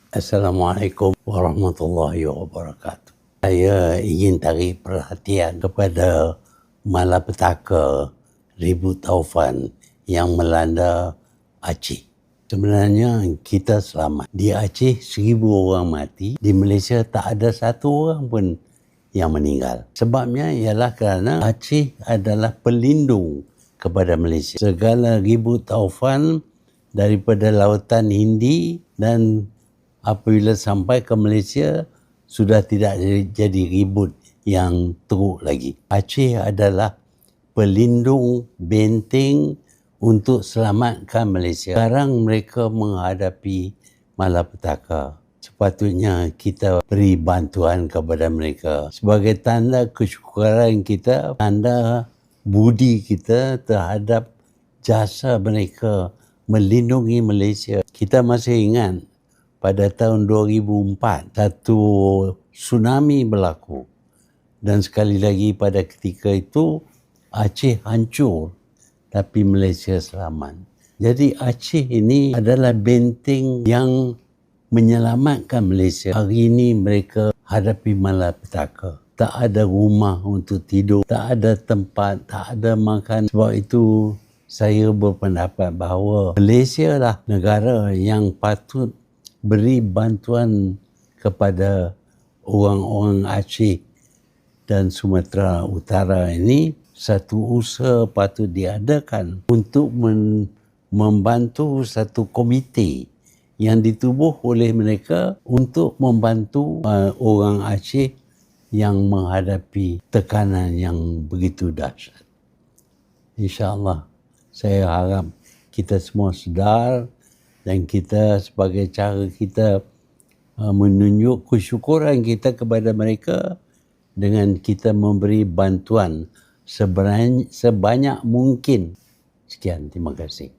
Assalamualaikum warahmatullahi wabarakatuh. Saya ingin tarik perhatian kepada malapetaka ribut taufan yang melanda Aceh. Sebenarnya kita selamat. Di Aceh 1,000 orang mati, di Malaysia tak ada satu orang pun yang meninggal. Sebabnya ialah kerana Aceh adalah pelindung kepada Malaysia. Segala ribut taufan daripada lautan Hindi dan apabila sampai ke Malaysia sudah tidak jadi ribut yang teruk lagi. Aceh adalah pelindung benteng untuk selamatkan Malaysia. Sekarang mereka menghadapi malapetaka. Sepatutnya kita beri bantuan kepada mereka sebagai tanda kesyukuran kita, tanda budi kita terhadap jasa mereka melindungi Malaysia. Kita masih ingat pada tahun 2004 satu tsunami berlaku, dan sekali lagi pada ketika itu Aceh hancur tapi Malaysia selamat. Jadi Aceh ini adalah benteng yang menyelamatkan Malaysia. Hari ini mereka hadapi malapetaka. Tak ada rumah untuk tidur, tak ada tempat, tak ada makan. Sebab itu saya berpendapat bahawa Malaysia lah negara yang patut beri bantuan kepada orang-orang Aceh dan Sumatera Utara ini. Satu usaha patut diadakan untuk membantu satu komite yang ditubuh oleh mereka untuk membantu orang Aceh yang menghadapi tekanan yang begitu dahsyat. InsyaAllah saya harap kita semua sedar dan kita sebagai cara kita menunjuk kesyukuran kita kepada mereka dengan kita memberi bantuan sebanyak mungkin. Sekian, terima kasih.